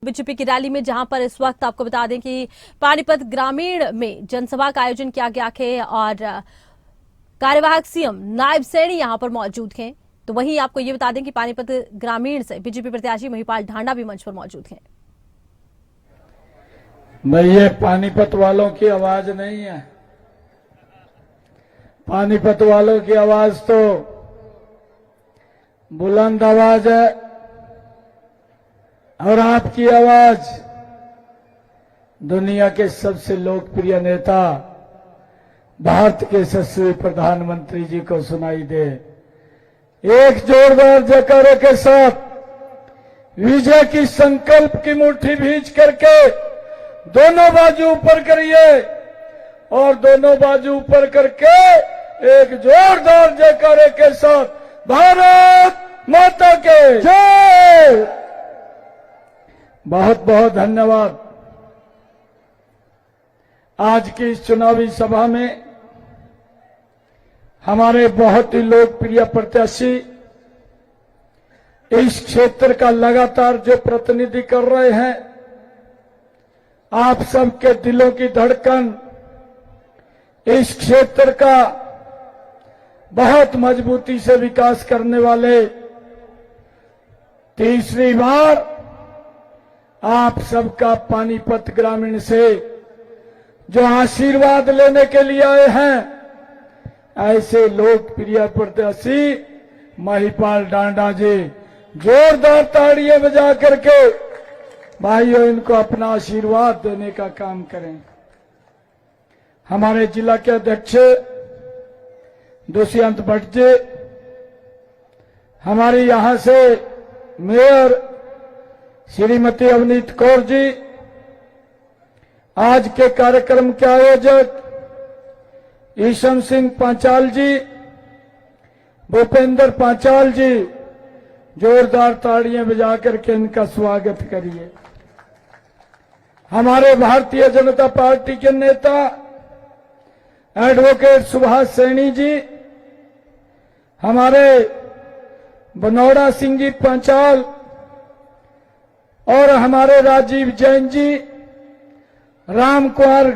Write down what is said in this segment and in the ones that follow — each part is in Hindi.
बीजेपी की रैली में, जहां पर इस वक्त आपको बता दें कि पानीपत ग्रामीण में जनसभा का आयोजन किया गया है और कार्यवाहक सीएम नायब सैनी यहां पर मौजूद हैं। तो वहीं आपको ये बता दें कि पानीपत ग्रामीण से बीजेपी प्रत्याशी महिपाल ढांडा भी मंच पर मौजूद हैं। मैं ये पानीपत वालों की आवाज नहीं है। पानीपत वालों की आवाज तो बुलंद आवाज है और आपकी आवाज दुनिया के सबसे लोकप्रिय नेता भारत के यशस्वी प्रधानमंत्री जी को सुनाई दे। एक जोरदार जयकारे के साथ विजय की संकल्प की मुट्ठी भींच करके दोनों बाजू ऊपर करिए और दोनों बाजू ऊपर करके एक जोरदार जयकारे के साथ भारत माता के जय। बहुत बहुत धन्यवाद। आज की इस चुनावी सभा में हमारे बहुत ही लोकप्रिय प्रत्याशी इस क्षेत्र का लगातार जो प्रतिनिधि कर रहे हैं, आप सबके दिलों की धड़कन इस क्षेत्र का बहुत मजबूती से विकास करने वाले तीसरी बार आप सबका पानीपत ग्रामीण से जो आशीर्वाद लेने के लिए आए हैं, ऐसे लोकप्रिय प्रत्याशी महिपाल ढांडा जी, जोरदार ताड़ियां बजा करके भाइयों इनको अपना आशीर्वाद देने का काम करें। हमारे जिला के अध्यक्ष दुष्यंत भट्ट जी, हमारे यहां से मेयर श्रीमती अवनीत कौर जी, आज के कार्यक्रम के आयोजक ईशम सिंह पांचाल जी, भूपेंद्र पांचाल जी, जोरदार ताड़ियां बजा करके इनका स्वागत करिए। हमारे भारतीय जनता पार्टी के नेता एडवोकेट सुभाष सैनी जी, हमारे बनौड़ा सिंह जी पांचाल और हमारे राजीव जैन जी, राम कुमार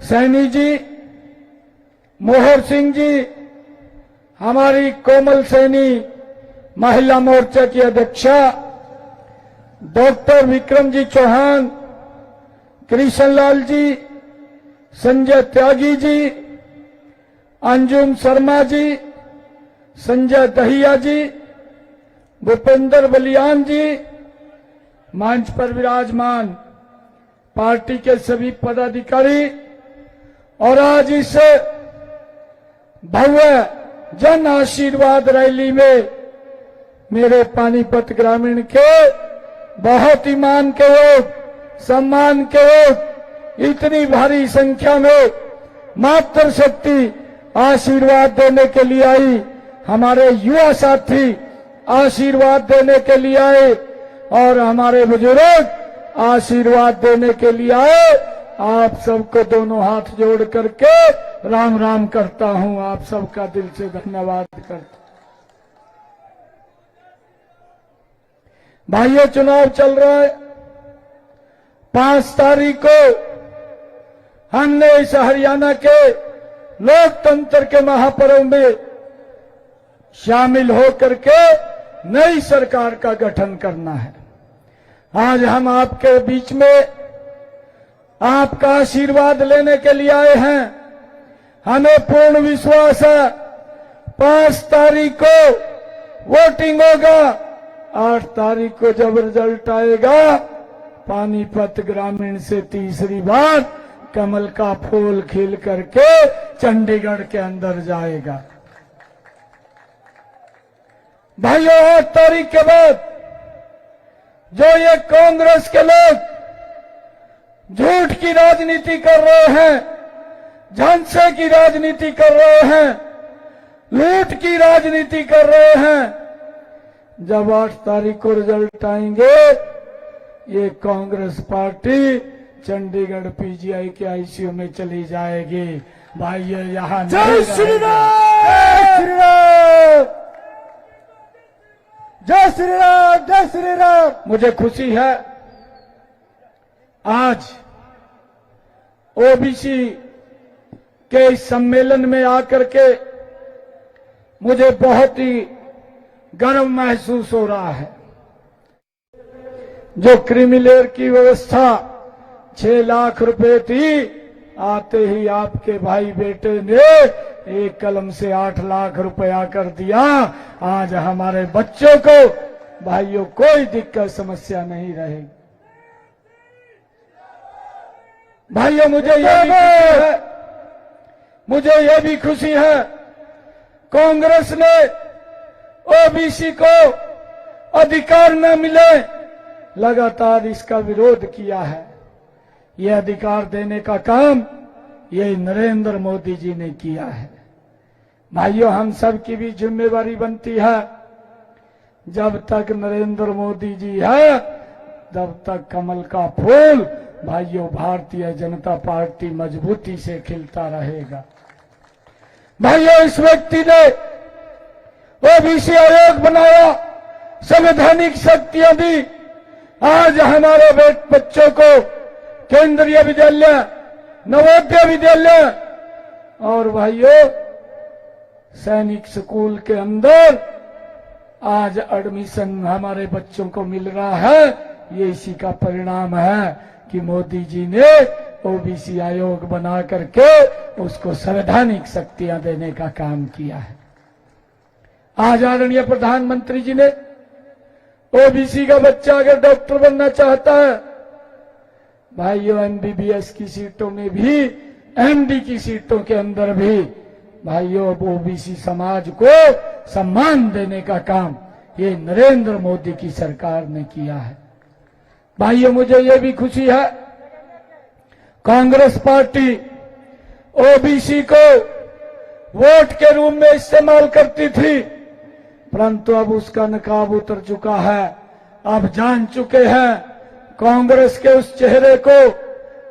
सैनी जी, मोहर सिंह जी, हमारी कोमल सैनी महिला मोर्चा की अध्यक्षा, डॉक्टर विक्रम जी चौहान, कृष्णलाल जी, संजय त्यागी जी, अंजुम शर्मा जी, संजय दहिया जी, भूपेंद्र बलियान जी, मंच पर विराजमान पार्टी के सभी पदाधिकारी और आज इस भव्य जन आशीर्वाद रैली में मेरे पानीपत ग्रामीण के बहुत ही मान के लोग, सम्मान के लोग इतनी भारी संख्या में मातृशक्ति आशीर्वाद देने के लिए आई। हमारे युवा साथी आशीर्वाद देने के लिए आए और हमारे बुजुर्ग आशीर्वाद देने के लिए आए। आप सबको दोनों हाथ जोड़ करके राम राम करता हूं। आप सबका दिल से धन्यवाद करता। भाइयों, चुनाव चल रहा है। 5 तारीख को हमने इस हरियाणा के लोकतंत्र के महापर्व में शामिल होकर के नई सरकार का गठन करना है। आज हम आपके बीच में आपका आशीर्वाद लेने के लिए आए हैं। हमें पूर्ण विश्वास है 5 तारीख को वोटिंग होगा। 8 तारीख को जब रिजल्ट आएगा, पानीपत ग्रामीण से तीसरी बार कमल का फूल खिल करके चंडीगढ़ के अंदर जाएगा। भाइयों, 8 तारीख के बाद जो ये कांग्रेस के लोग झूठ की राजनीति कर रहे हैं, झांसे की राजनीति कर रहे हैं, लूट की राजनीति कर रहे हैं, जब 8 तारीख को रिजल्ट आएंगे, ये कांग्रेस पार्टी चंडीगढ़ पीजीआई के आईसीयू में चली जाएगी। भाइयों, यहाँ जय श्री राम, जय श्री राम, जय श्री राम, जय श्री राम। मुझे खुशी है आज ओबीसी के इस सम्मेलन में आकर के मुझे बहुत ही गर्व महसूस हो रहा है। जो क्रीमिलेयर की व्यवस्था 6 लाख रुपए थी, आते ही आपके भाई बेटे ने एक कलम से 8 लाख रुपया कर दिया। आज हमारे बच्चों को भाइयों कोई दिक्कत समस्या नहीं रहेगी। भाइयों मुझे यह भी खुशी है कांग्रेस ने ओबीसी को अधिकार न मिले लगातार इसका विरोध किया है। यह अधिकार देने का काम ये नरेंद्र मोदी जी ने किया है। भाइयों, हम सब की भी जिम्मेवारी बनती है, जब तक नरेंद्र मोदी जी है तब तक कमल का फूल भाइयों भारतीय जनता पार्टी मजबूती से खिलता रहेगा। भाइयों, इस व्यक्ति ने ओबीसी आयोग बनाया, संवैधानिक शक्तियां दी। आज हमारे बच्चों को केंद्रीय विद्यालय, नवोदय विद्यालय और भाइयों सैनिक स्कूल के अंदर आज एडमिशन हमारे बच्चों को मिल रहा है। ये इसी का परिणाम है कि मोदी जी ने ओबीसी आयोग बना करके उसको संवैधानिक शक्तियां देने का काम किया है। आज आदरणीय प्रधानमंत्री जी ने ओबीसी का बच्चा अगर डॉक्टर बनना चाहता है, भाइयों एमबीबीएस की सीटों में भी, एमडी की सीटों के अंदर भी भाइयों ओबीसी समाज को सम्मान देने का काम ये नरेंद्र मोदी की सरकार ने किया है। भाइयों, मुझे ये भी खुशी है कांग्रेस पार्टी ओबीसी को वोट के रूप में इस्तेमाल करती थी, परंतु अब उसका नकाब उतर चुका है। अब जान चुके हैं कांग्रेस के उस चेहरे को।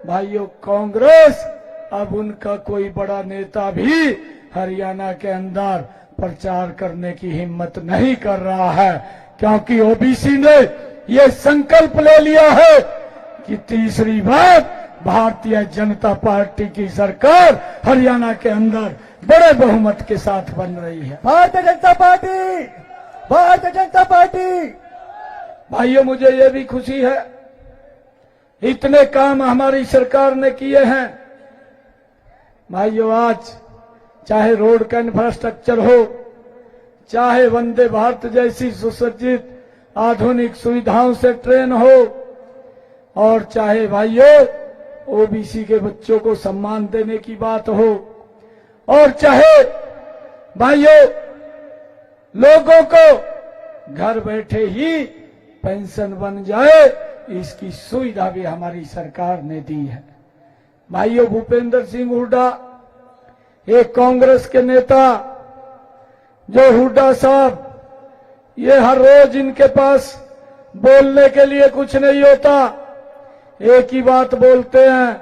भाइयों, कांग्रेस अब उनका कोई बड़ा नेता भी हरियाणा के अंदर प्रचार करने की हिम्मत नहीं कर रहा है, क्योंकि ओबीसी ने ये संकल्प ले लिया है कि तीसरी बार भारतीय जनता पार्टी की सरकार हरियाणा के अंदर बड़े बहुमत के साथ बन रही है। Bharatiya Janata party, Bharatiya Janata party. भाइयों, मुझे ये भी खुशी है इतने काम हमारी सरकार ने किए हैं। भाइयों, आज चाहे रोड का इंफ्रास्ट्रक्चर हो, चाहे वंदे भारत जैसी सुसज्जित आधुनिक सुविधाओं से ट्रेन हो, और चाहे भाइयों ओबीसी के बच्चों को सम्मान देने की बात हो, और चाहे भाइयों लोगों को घर बैठे ही पेंशन बन जाए, इसकी सुविधा भी हमारी सरकार ने दी है। भाइयों, भूपेंद्र सिंह हुड्डा एक कांग्रेस के नेता, जो हुड्डा साहब, ये हर रोज इनके पास बोलने के लिए कुछ नहीं होता, एक ही बात बोलते हैं,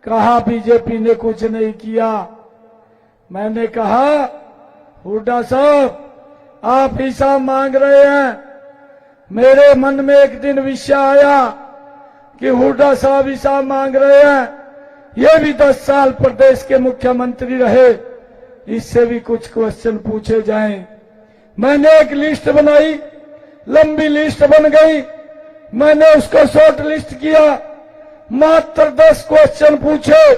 कहा बीजेपी ने कुछ नहीं किया। मैंने कहा हुड्डा साहब, आप हिसाब मांग रहे हैं। मेरे मन में एक दिन विषय आया कि हुड्डा साहब हिसाब मांग रहे हैं, ये भी 10 साल प्रदेश के मुख्यमंत्री रहे, इससे भी कुछ क्वेश्चन पूछे जाएं। मैंने एक लिस्ट बनाई, लंबी लिस्ट बन गई, मैंने उसको शॉर्ट लिस्ट किया, मात्र 10 क्वेश्चन पूछे,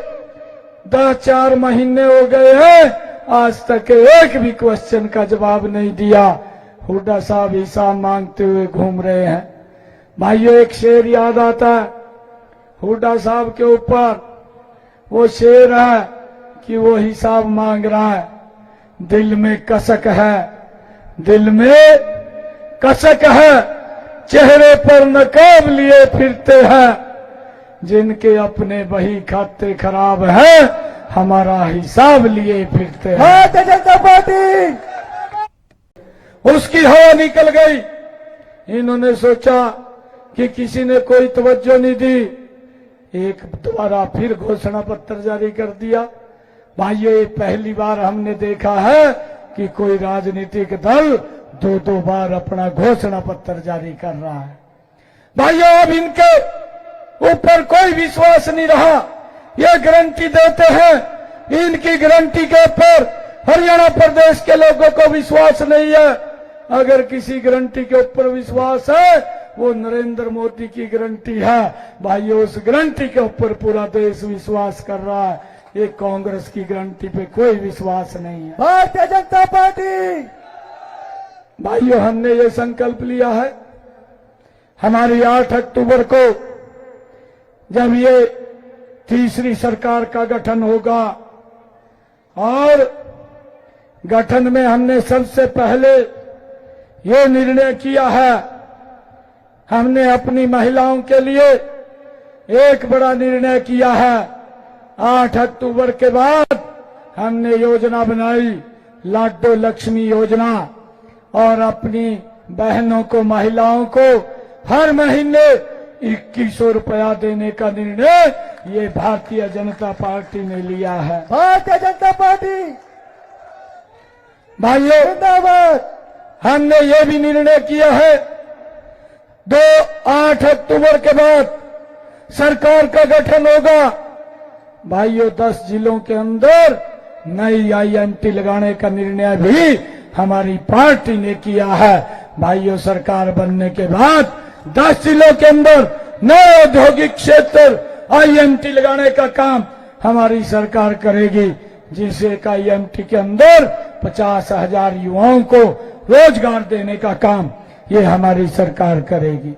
4 महीने हो गए हैं, आज तक एक भी क्वेश्चन का जवाब नहीं दिया। हुड्डा साहब हिसाब मांगते हुए घूम रहे हैं। भाइयों, एक शेर याद आता है हुड्डा साहब के ऊपर, वो शेर है कि वो हिसाब मांग रहा है, दिल में कसक है, दिल में कसक है, चेहरे पर नकाब लिए फिरते हैं, जिनके अपने बही खाते खराब है, हमारा हिसाब लिए फिरते हैं। भारतीय जनता पार्टी। उसकी हवा निकल गई। इन्होंने सोचा कि किसी ने कोई तवज्जो नहीं दी, एक दोबारा फिर घोषणा पत्र जारी कर दिया। भाइयों, ये पहली बार हमने देखा है कि कोई राजनीतिक दल 2-2 बार अपना घोषणा पत्र जारी कर रहा है। भाइयों, अब इनके ऊपर कोई विश्वास नहीं रहा। ये गारंटी देते हैं, इनकी गारंटी के ऊपर हरियाणा प्रदेश के लोगों को विश्वास नहीं है। अगर किसी गारंटी के ऊपर विश्वास है, वो नरेंद्र मोदी की गारंटी है। भाइयों, उस गारंटी के ऊपर पूरा देश विश्वास कर रहा है। ये कांग्रेस की गारंटी पे कोई विश्वास नहीं है। भारतीय जनता पार्टी। भाइयों, हमने ये संकल्प लिया है, हमारी 8 अक्टूबर को जब ये तीसरी सरकार का गठन होगा, और गठन में हमने सबसे पहले ये निर्णय किया है, हमने अपनी महिलाओं के लिए एक बड़ा निर्णय किया है। 8 अक्टूबर के बाद हमने योजना बनाई, लाडो लक्ष्मी योजना, और अपनी बहनों को, महिलाओं को हर महीने 2100 रुपया देने का निर्णय ये भारतीय जनता पार्टी ने लिया है। भारतीय जनता पार्टी भाइयों, जिंदाबाद। हमने ये भी निर्णय किया है, 8 अक्टूबर के बाद सरकार का गठन होगा। भाइयों, 10 जिलों के अंदर नई IMT लगाने का निर्णय भी हमारी पार्टी ने किया है। भाइयों, सरकार बनने के बाद 10 जिलों के अंदर नए औद्योगिक क्षेत्र IMT लगाने का काम हमारी सरकार करेगी, जिससे IMT के अंदर 50,000 युवाओं को रोजगार देने का काम ये हमारी सरकार करेगी।